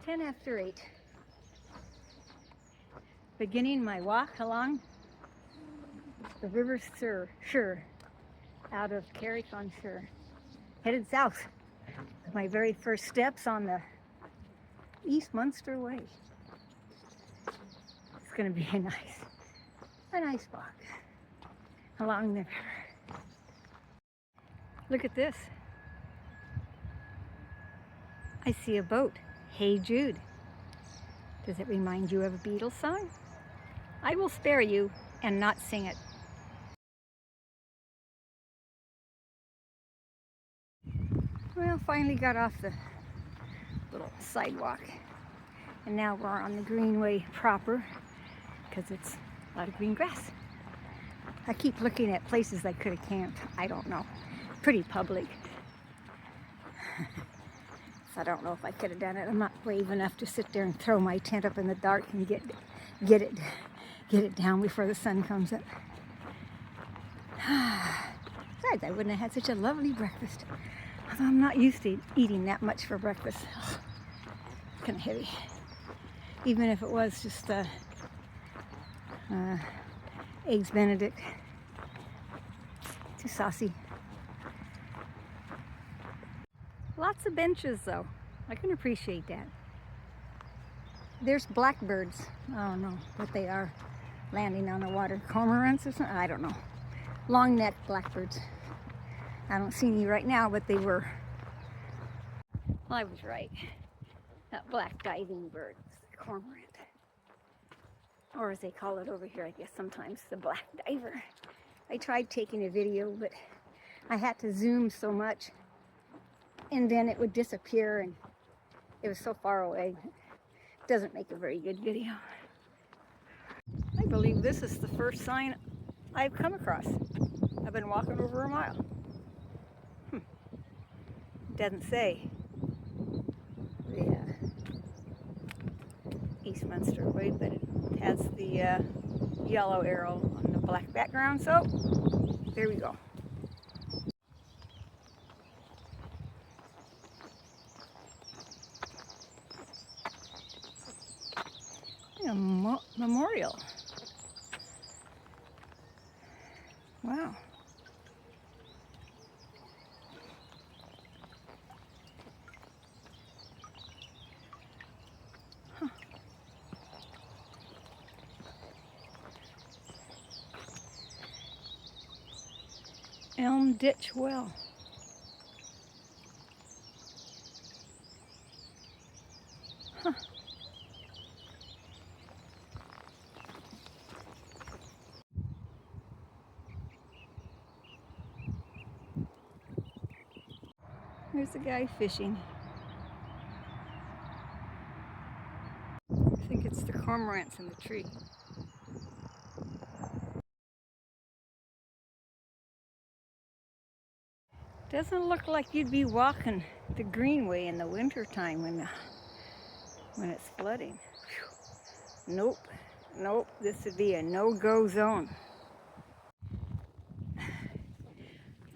10 after 8. Beginning my walk along the River Suir out of Carrick-on-Suir. Headed south. My very first steps on the East Munster Way. It's going to be a nice walk along the river. Look at this. I see a boat. Hey Jude. Does it remind you of a Beatles song? I will spare you and not sing it. Well, finally got off the little sidewalk, and now we're on the greenway proper because it's a lot of green grass. I keep looking at places I could have camped. I don't know. Pretty public. So I don't know if I could have done it. I'm not brave enough to sit there and throw my tent up in the dark and get it down before the sun comes up. Besides, I wouldn't have had such a lovely breakfast. Although I'm not used to eating that much for breakfast. Kind of heavy. Even if it was just eggs Benedict. Too saucy. Lots of benches though. I can appreciate that. There's blackbirds. I don't know what they are. Landing on the water. Cormorants or something? I don't know. Long-necked blackbirds. I don't see any right now, but they were. Well, I was right. That black diving bird is the cormorant. Or as they call it over here, I guess sometimes, the black diver. I tried taking a video, but I had to zoom so much. And then it would disappear, and it was so far away. It doesn't make a very good video. I believe this is the first sign I've come across. I've been walking over a mile. It doesn't say the East Munster Way, but it has the yellow arrow on the black background, so there we go. A memorial. Wow. Huh. Elm Ditch Well. Huh. There's a guy fishing. I think it's the cormorants in the tree. Doesn't look like you'd be walking the greenway in the winter time when it's flooding. Whew. Nope, this would be a no-go zone.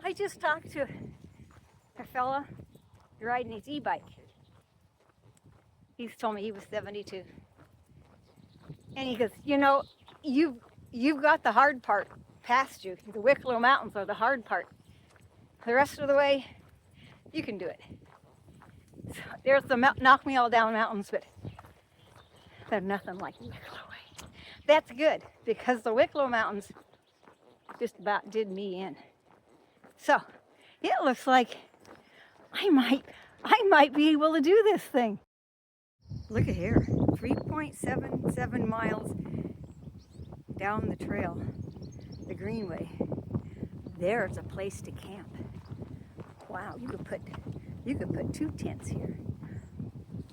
I just talked to a fella riding his e-bike. He's told me he was 72. And he goes, you know, you've got the hard part past you. The Wicklow Mountains are the hard part. The rest of the way, you can do it. So there's the knock me all down mountains, but they're nothing like the Wicklow Way. That's good, because the Wicklow Mountains just about did me in. So it looks like I might be able to do this thing. Look at here, 3.77 miles down the trail, the greenway. There's a place to camp. Wow, you could put 2 tents here.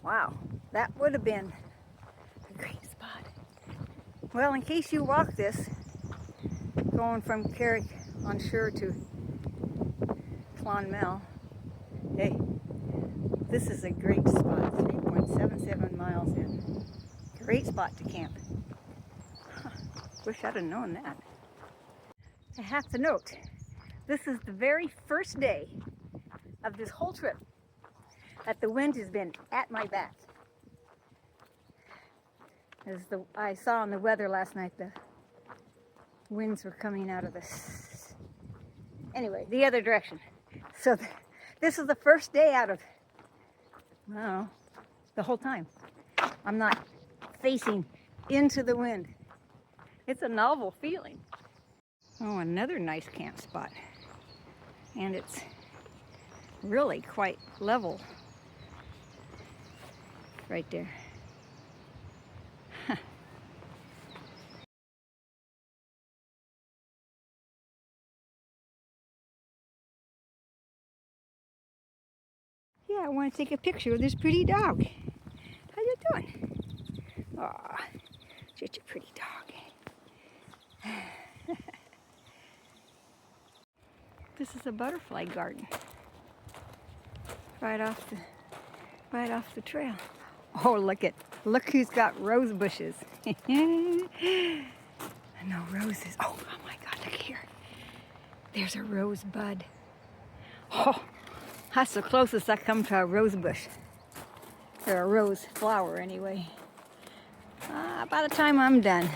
Wow, that would have been a great spot. Well, in case you walk this, going from Carrick-on-Suir to Clonmel, hey, this is a great spot. 3.77 miles in. Great spot to camp. Huh, wish I'd have known that. I have to note, this is the very first day of this whole trip that the wind has been at my back. As I saw on the weather last night, the winds were coming out of this. Anyway, the other direction. So this is the first day out of, I don't know, the whole time. I'm not facing into the wind. It's a novel feeling. Oh, another nice camp spot. And it's really quite level right there. Yeah, I want to take a picture of this pretty dog. How you doing? Aw, such a pretty dog. This is a butterfly garden. Right off the trail. Oh, look who's got rose bushes. No roses. Oh my God, look here. There's a rose bud. Oh, that's the closest I come to a rose bush. Or a rose flower, anyway. By the time I'm done,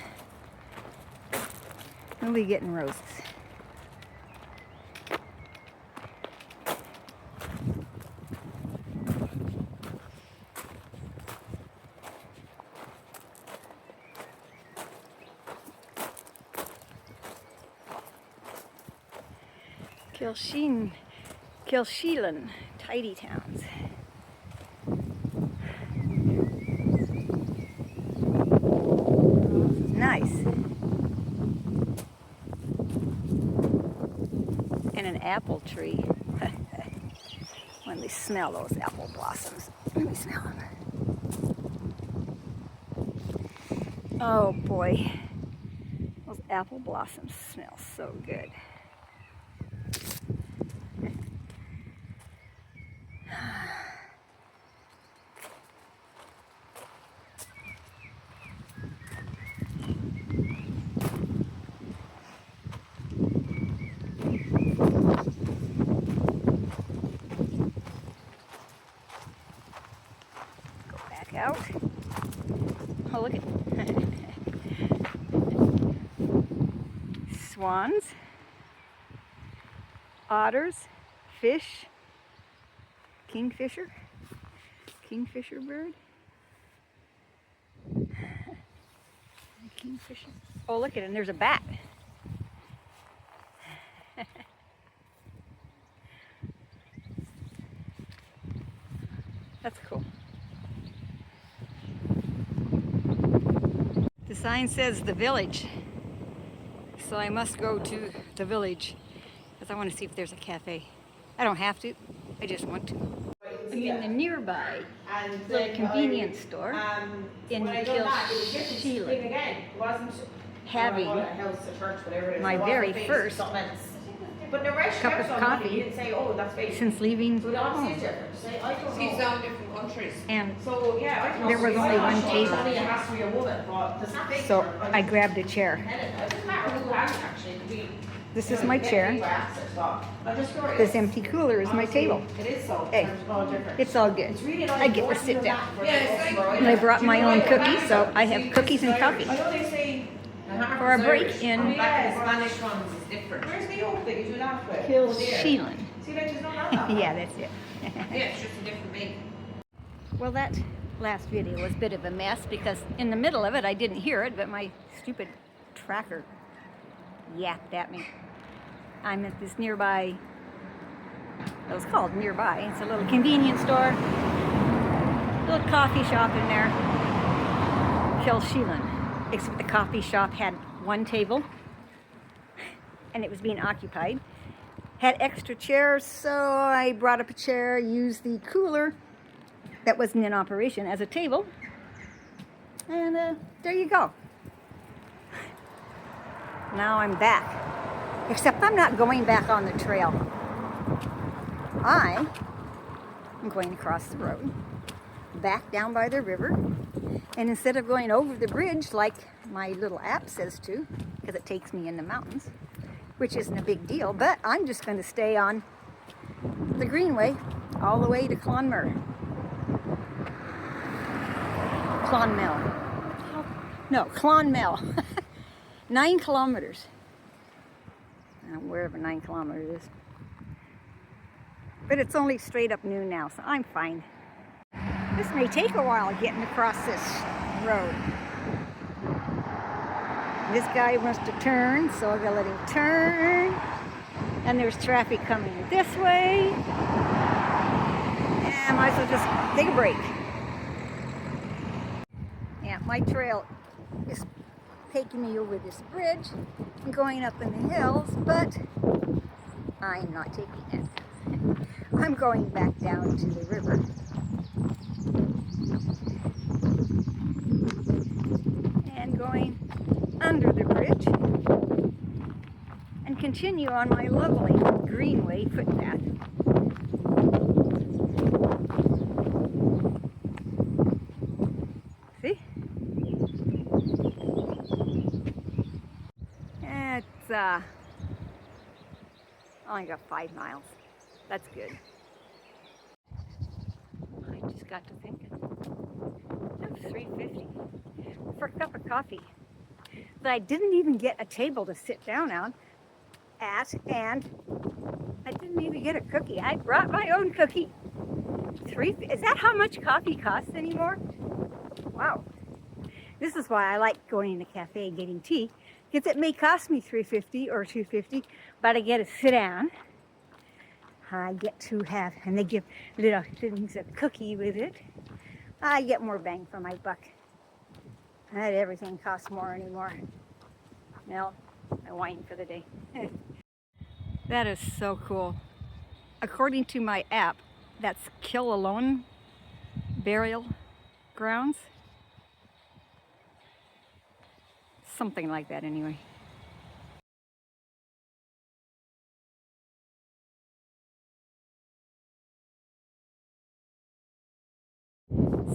we'll be getting roses. Kilsheelan, tidy towns. Nice. And an apple tree. Let me smell those apple blossoms. Let me smell them. Oh boy, those apple blossoms smell so good. Out. Oh, look at swans, otters, fish, kingfisher bird, kingfisher. Oh, look at it, and there's a bat. That's cool. The sign says the village, so I must go to the village because I want to see if there's a cafe. I don't have to, I just want to. I'm in the nearby little convenience store in Kilsheelan, having my very first cup of coffee since leaving home. And there was only one table, so I grabbed a chair. This is my chair. This empty cooler is my table. Hey, it's all good. I get to sit down. And I brought my own cookies, so I have cookies and coffee for a break in Kilsheelan. Yeah, that's it. Yeah, it's just a different make. Well, that last video was a bit of a mess because in the middle of it I didn't hear it, but my stupid tracker yapped at me. I'm at this nearby, it was called nearby, it's a little convenience store, little coffee shop in there, Kilsheelan. Except the coffee shop had one table and it was being occupied. Had extra chairs, so I brought up a chair, used the cooler that wasn't in operation as a table, and there you go. Now I'm back, except I'm not going back on the trail. I am going across the road, back down by the river, and instead of going over the bridge like my little app says to, because it takes me in the mountains, which isn't a big deal, but I'm just going to stay on the Greenway all the way to Clonmel. No, Clonmel. 9 kilometers. Wherever 9 kilometers is. But it's only straight up noon now, so I'm fine. This may take a while getting across this road. This guy wants to turn, so I'm gonna let him turn. And there's traffic coming this way. And I might as well just take a break. Yeah, my trail is taking me over this bridge and going up in the hills, but I'm not taking it. I'm going back down to the river. And going under the bridge and continue on my lovely greenway footpath. See? It's only got 5 miles. That's good. I just got to thinking. That's $3.50 for a cup of coffee that I didn't even get a table to sit down on at, and I didn't even get a cookie. I brought my own cookie. Is that how much coffee costs anymore? Wow. This is why I like going in a cafe and getting tea, because it may cost me $3.50 or $2.50, but I get to sit down. I get to have, and they give little things of cookie with it. I get more bang for my buck. Not everything costs more anymore. Now, I whine for the day. That is so cool. According to my app, that's Kill Alone burial grounds. Something like that anyway.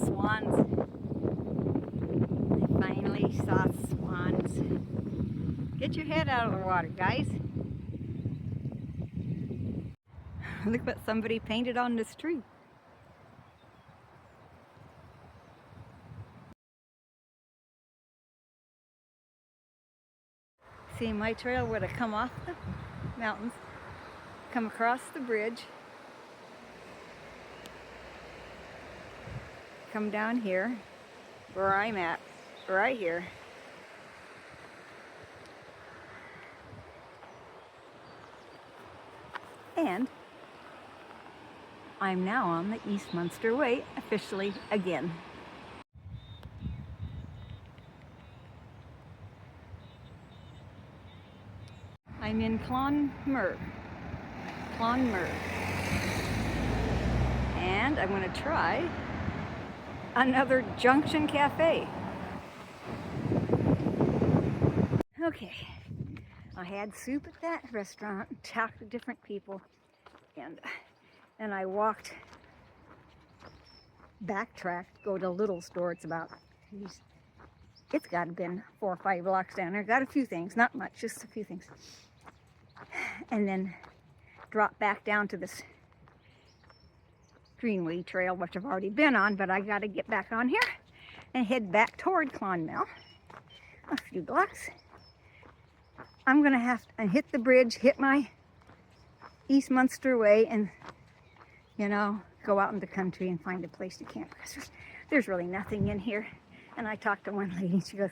Swans. I finally saw swans. Get your head out of the water, guys. Look what somebody painted on this tree. See, my trail would have come off the mountains, come across the bridge, come down here, where I'm at, right here. And I'm now on the East Munster Way, officially again. I'm in Clonmel. And I'm going to try another Junction Cafe. Okay, I had soup at that restaurant, talked to different people, and I walked, backtracked, go to a little store. It's about, it's got to have been 4 or 5 blocks down there. Got a few things, not much, just a few things. And then drop back down to this Greenway Trail, which I've already been on, but I got to get back on here and head back toward Clonmel. A few blocks. I'm going to have to hit the bridge, hit my East Munster Way, and, you know, go out in the country and find a place to camp, because there's really nothing in here. And I talked to one lady, and she goes,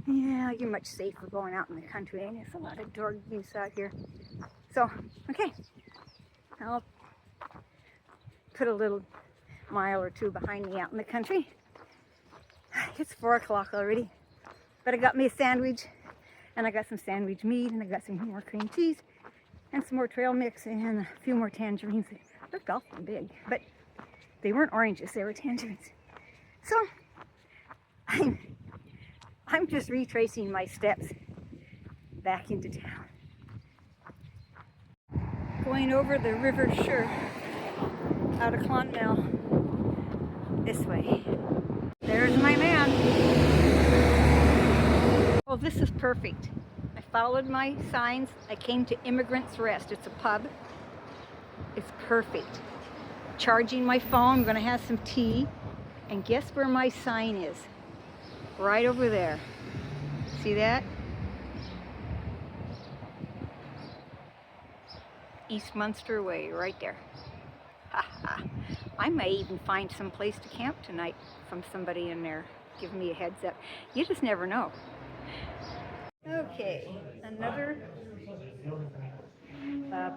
yeah, you're much safer going out in the country, and there's a lot of dog abuse out here. So, okay, I'll put a little mile or two behind me out in the country. It's 4 o'clock already, but I got me a sandwich, and I got some sandwich meat, and I got some more cream cheese, and some more trail mix, and a few more tangerines. They looked awfully big, but they weren't oranges, they were tangerines. So, I'm just retracing my steps back into town. Going over the River Suir out of Clonmel this way. There's my man. Oh, this is perfect. I followed my signs. I came to Immigrants Rest. It's a pub. It's perfect. Charging my phone. I'm going to have some tea. And guess where my sign is? right over there. See that? East Munster Way, right there. I may even find some place to camp tonight from somebody in there giving me a heads up. You just never know. Okay, another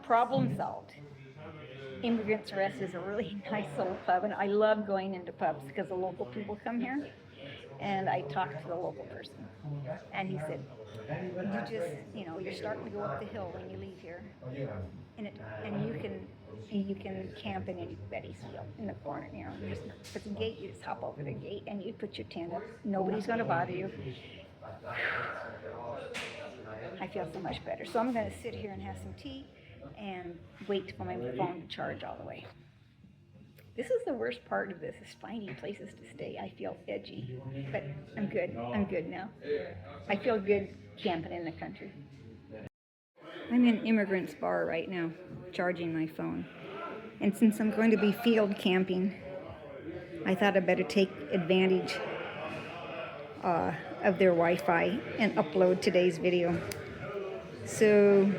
problem solved. Immigrants Rest is a really nice little pub, and I love going into pubs because the local people come here. And I talked to the local person, and he said, "You just, you're starting to go up the hill when you leave here, and you can camp in anybody's field in the corner. You just put the gate, you just hop over the gate, and you put your tent up. Nobody's going to bother you." I feel so much better. So I'm going to sit here and have some tea and wait for my phone to charge all the way. This is the worst part of this, is finding places to stay. I feel edgy, but I'm good. I'm good now. I feel good camping in the country. I'm in Immigrants Bar right now, charging my phone. And since I'm going to be field camping, I thought I'd better take advantage of their Wi-Fi and upload today's video. So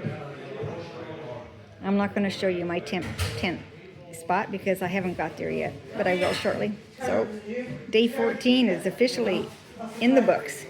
I'm not going to show you my tent spot because I haven't got there yet, but I will shortly. So day 14 is officially in the books.